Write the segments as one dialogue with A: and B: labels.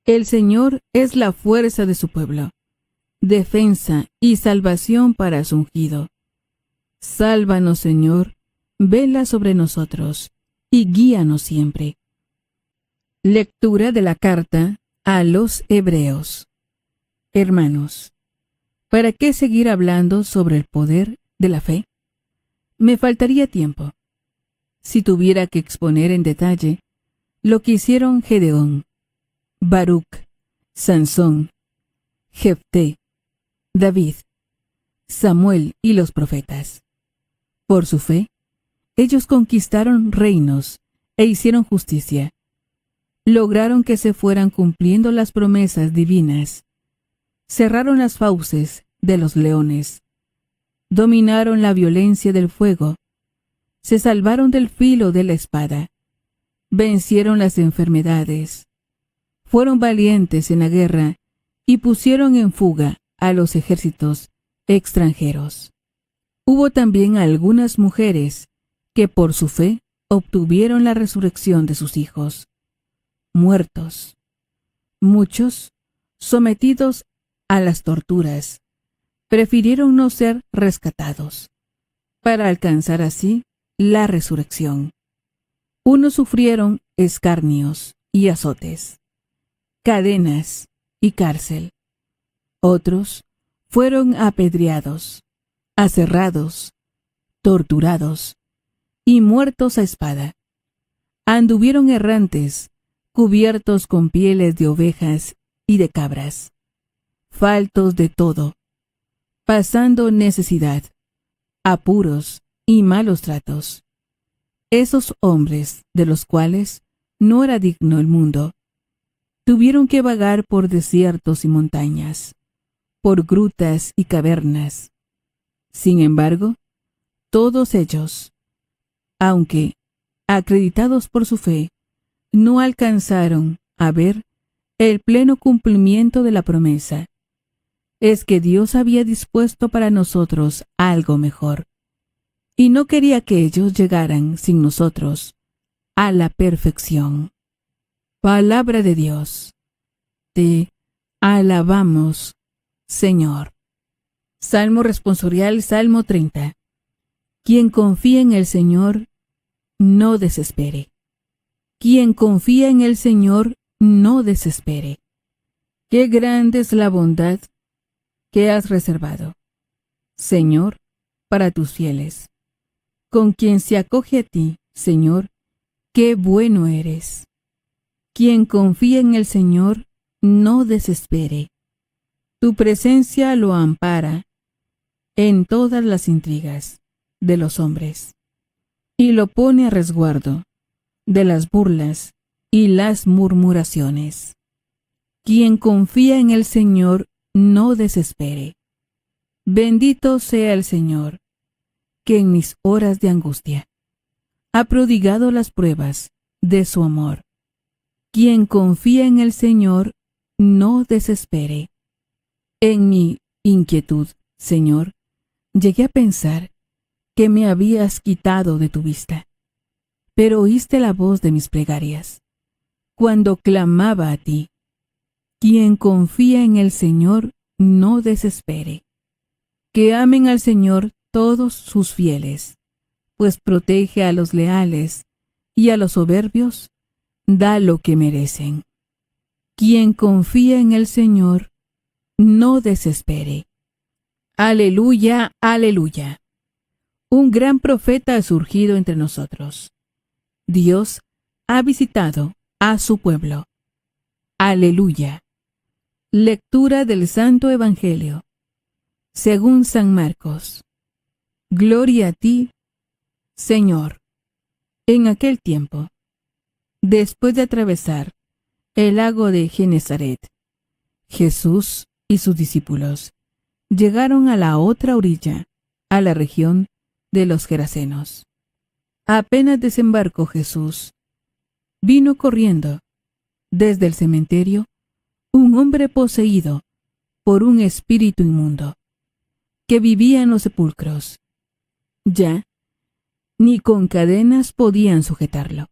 A: El Señor es la fuerza de su pueblo, defensa y salvación para su ungido. Sálvanos, Señor, vela sobre nosotros y guíanos siempre. Lectura de la carta a los Hebreos. Hermanos, ¿para qué seguir hablando sobre el poder de la fe? Me faltaría tiempo si tuviera que exponer en detalle lo que hicieron Gedeón, Baruc, Sansón, Jefté, David, Samuel y los profetas. Por su fe, ellos conquistaron reinos e hicieron justicia. Lograron que se fueran cumpliendo las promesas divinas. Cerraron las fauces de los leones. Dominaron la violencia del fuego. Se salvaron del filo de la espada. Vencieron las enfermedades. Fueron valientes en la guerra y pusieron en fuga a los ejércitos extranjeros. Hubo también algunas mujeres que por su fe obtuvieron la resurrección de sus hijos, muertos. Muchos, sometidos a las torturas, prefirieron no ser rescatados, para alcanzar así la resurrección. Unos sufrieron escarnios y azotes, cadenas y cárcel. Otros fueron apedreados, aserrados, torturados y muertos a espada. Anduvieron errantes, cubiertos con pieles de ovejas y de cabras, faltos de todo, pasando necesidad, apuros y malos tratos. Esos hombres, de los cuales no era digno el mundo, tuvieron que vagar por desiertos y montañas, por grutas y cavernas. Sin embargo, todos ellos, aunque acreditados por su fe, no alcanzaron a ver el pleno cumplimiento de la promesa. Es que Dios había dispuesto para nosotros algo mejor, y no quería que ellos llegaran sin nosotros a la perfección. Palabra de Dios. Te alabamos, Señor. Salmo responsorial, Salmo 30. Quien confía en el Señor, no desespere. Quien confía en el Señor, no desespere. Qué grande es la bondad que has reservado, Señor, para tus fieles. Con quien se acoge a ti, Señor, qué bueno eres. Quien confía en el Señor, no desespere. Tu presencia lo ampara en todas las intrigas de los hombres, y lo pone a resguardo de las burlas y las murmuraciones. Quien confía en el Señor, no desespere. Bendito sea el Señor, que en mis horas de angustia ha prodigado las pruebas de su amor. Quien confía en el Señor, no desespere. En mi inquietud, Señor, llegué a pensar que me habías quitado de tu vista, pero oíste la voz de mis plegarias, cuando clamaba a ti. Quien confía en el Señor, no desespere. Que amen al Señor todos sus fieles, pues protege a los leales y a los soberbios da lo que merecen. Quien confía en el Señor, no desespere. Aleluya, aleluya. Un gran profeta ha surgido entre nosotros. Dios ha visitado a su pueblo. Aleluya. Lectura del Santo Evangelio según San Marcos. Gloria a ti, Señor. En aquel tiempo, después de atravesar el lago de Genesaret, Jesús y sus discípulos llegaron a la otra orilla, a la región de los Gerasenos. Apenas desembarcó Jesús, vino corriendo desde el cementerio un hombre poseído por un espíritu inmundo, que vivía en los sepulcros. Ya ni con cadenas podían sujetarlo,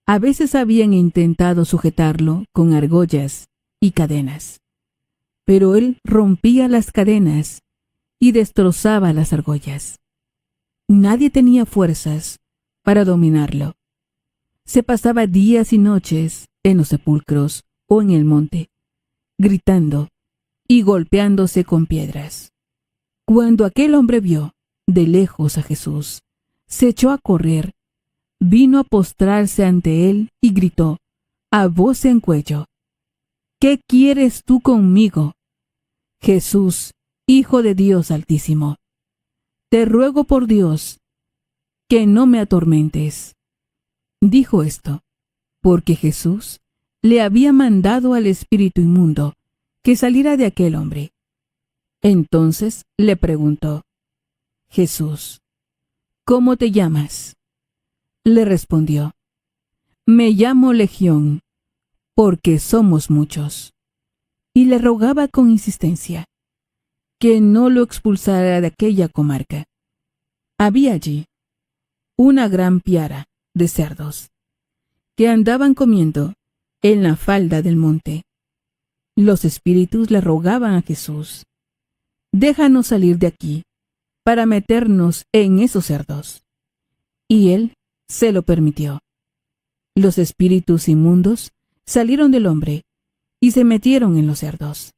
A: A veces habían intentado sujetarlo con argollas y cadenas, pero él rompía las cadenas y destrozaba las argollas. Nadie tenía fuerzas para dominarlo. Se pasaba días y noches en los sepulcros o en el monte, gritando y golpeándose con piedras. Cuando aquel hombre vio de lejos a Jesús, se echó a correr, vino a postrarse ante él y gritó, a voz en cuello: ¿Qué quieres tú conmigo, Jesús, Hijo de Dios Altísimo? Te ruego por Dios que no me atormentes. Dijo esto porque Jesús le había mandado al espíritu inmundo que saliera de aquel hombre. Entonces le preguntó: Jesús, ¿cómo te llamas? Le respondió: Me llamo Legión, porque somos muchos. Y le rogaba con insistencia que no lo expulsara de aquella comarca. Había allí una gran piara de cerdos que andaban comiendo en la falda del monte. Los espíritus le rogaban a Jesús: Déjanos salir de aquí para meternos en esos cerdos. Y él se lo permitió. Los espíritus inmundos salieron del hombre y se metieron en los cerdos.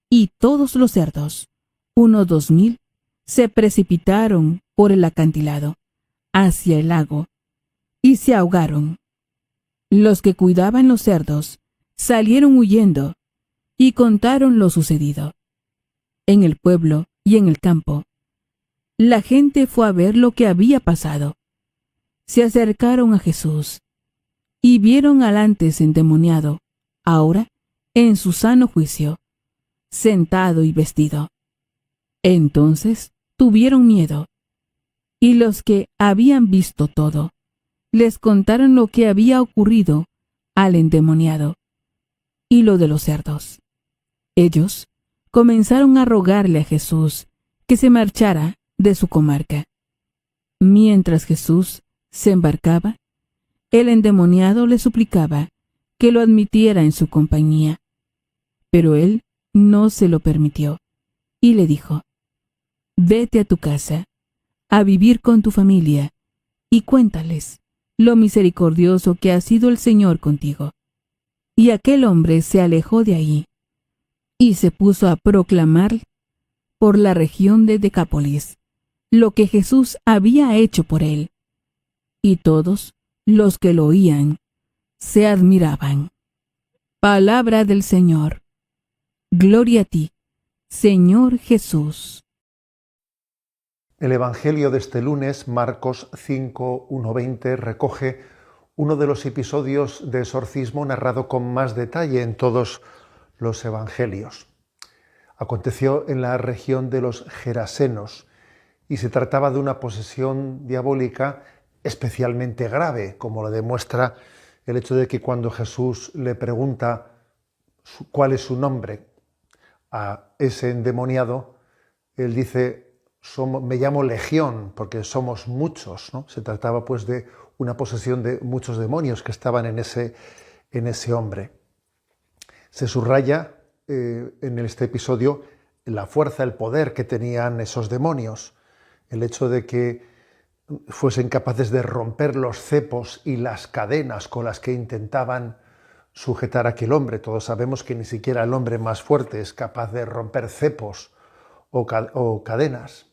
A: Y todos los cerdos, unos 2000, se precipitaron por el acantilado hacia el lago y se ahogaron. Los que cuidaban los cerdos salieron huyendo y contaron lo sucedido. En el pueblo y en el campo, la gente fue a ver lo que había pasado. Se acercaron a Jesús y vieron al antes endemoniado, ahora en su sano juicio, sentado y vestido. Entonces tuvieron miedo, y los que habían visto todo les contaron lo que había ocurrido al endemoniado y lo de los cerdos. Ellos comenzaron a rogarle a Jesús que se marchara de su comarca. Mientras Jesús se embarcaba, el endemoniado le suplicaba que lo admitiera en su compañía, pero él no se lo permitió y le dijo: Vete a tu casa, a vivir con tu familia, y cuéntales lo misericordioso que ha sido el Señor contigo. Y aquel hombre se alejó de ahí y se puso a proclamar por la región de Decápolis lo que Jesús había hecho por él. Y todos los que lo oían se admiraban. Palabra del Señor. Gloria a ti, Señor Jesús.
B: El Evangelio de este lunes, Marcos 5, 1-20, recoge uno de los episodios de exorcismo narrado con más detalle en todos los evangelios. Aconteció en la región de los Gerasenos y se trataba de una posesión diabólica especialmente grave, como lo demuestra el hecho de que cuando Jesús le pregunta cuál es su nombre a ese endemoniado, él dice: me llamo Legión, porque somos muchos, ¿no? Se trataba pues de una posesión de muchos demonios que estaban en ese hombre. Se subraya en este episodio la fuerza, el poder que tenían esos demonios, el hecho de que fuesen capaces de romper los cepos y las cadenas con las que intentaban sujetar a aquel hombre. Todos sabemos que ni siquiera el hombre más fuerte es capaz de romper cepos o cadenas.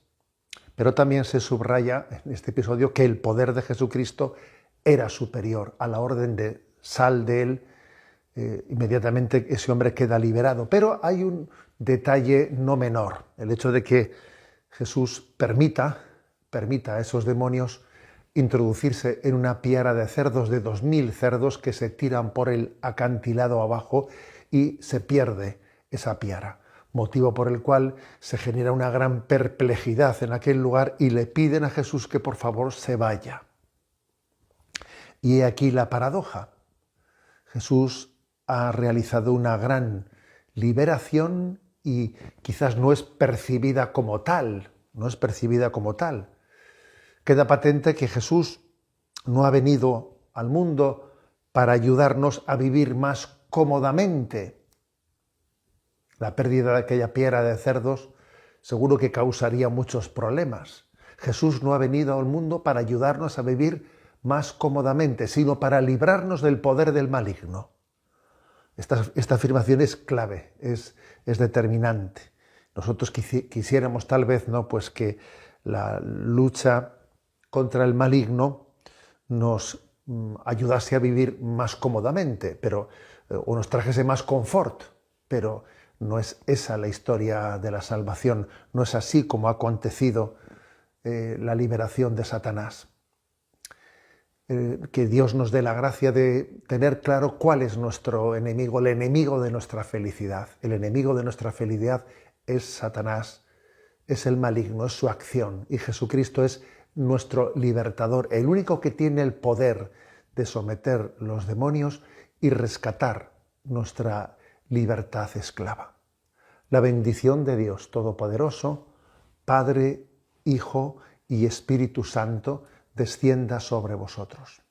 B: Pero también se subraya en este episodio que el poder de Jesucristo era superior. A la orden de sal de él, inmediatamente ese hombre queda liberado. Pero hay un detalle no menor, el hecho de que Jesús permita a esos demonios introducirse en una piara de cerdos, de 2000 cerdos que se tiran por el acantilado abajo y se pierde esa piara. Motivo por el cual se genera una gran perplejidad en aquel lugar y le piden a Jesús que por favor se vaya. Y he aquí la paradoja. Jesús ha realizado una gran liberación y quizás no es percibida como tal, Queda patente que Jesús no ha venido al mundo para ayudarnos a vivir más cómodamente. La pérdida de aquella piara de cerdos seguro que causaría muchos problemas. Jesús no ha venido al mundo para ayudarnos a vivir más cómodamente, sino para librarnos del poder del maligno. Esta afirmación es clave, es determinante. Nosotros quisiéramos tal vez, ¿no?, pues que la lucha contra el maligno nos ayudase a vivir más cómodamente, o nos trajese más confort, pero no es esa la historia de la salvación, no es así como ha acontecido la liberación de Satanás. Que Dios nos dé la gracia de tener claro cuál es nuestro enemigo, el enemigo de nuestra felicidad. El enemigo de nuestra felicidad es Satanás, es el maligno, es su acción, y Jesucristo es nuestro libertador, el único que tiene el poder de someter los demonios y rescatar nuestra libertad esclava. La bendición de Dios Todopoderoso, Padre, Hijo y Espíritu Santo, descienda sobre vosotros.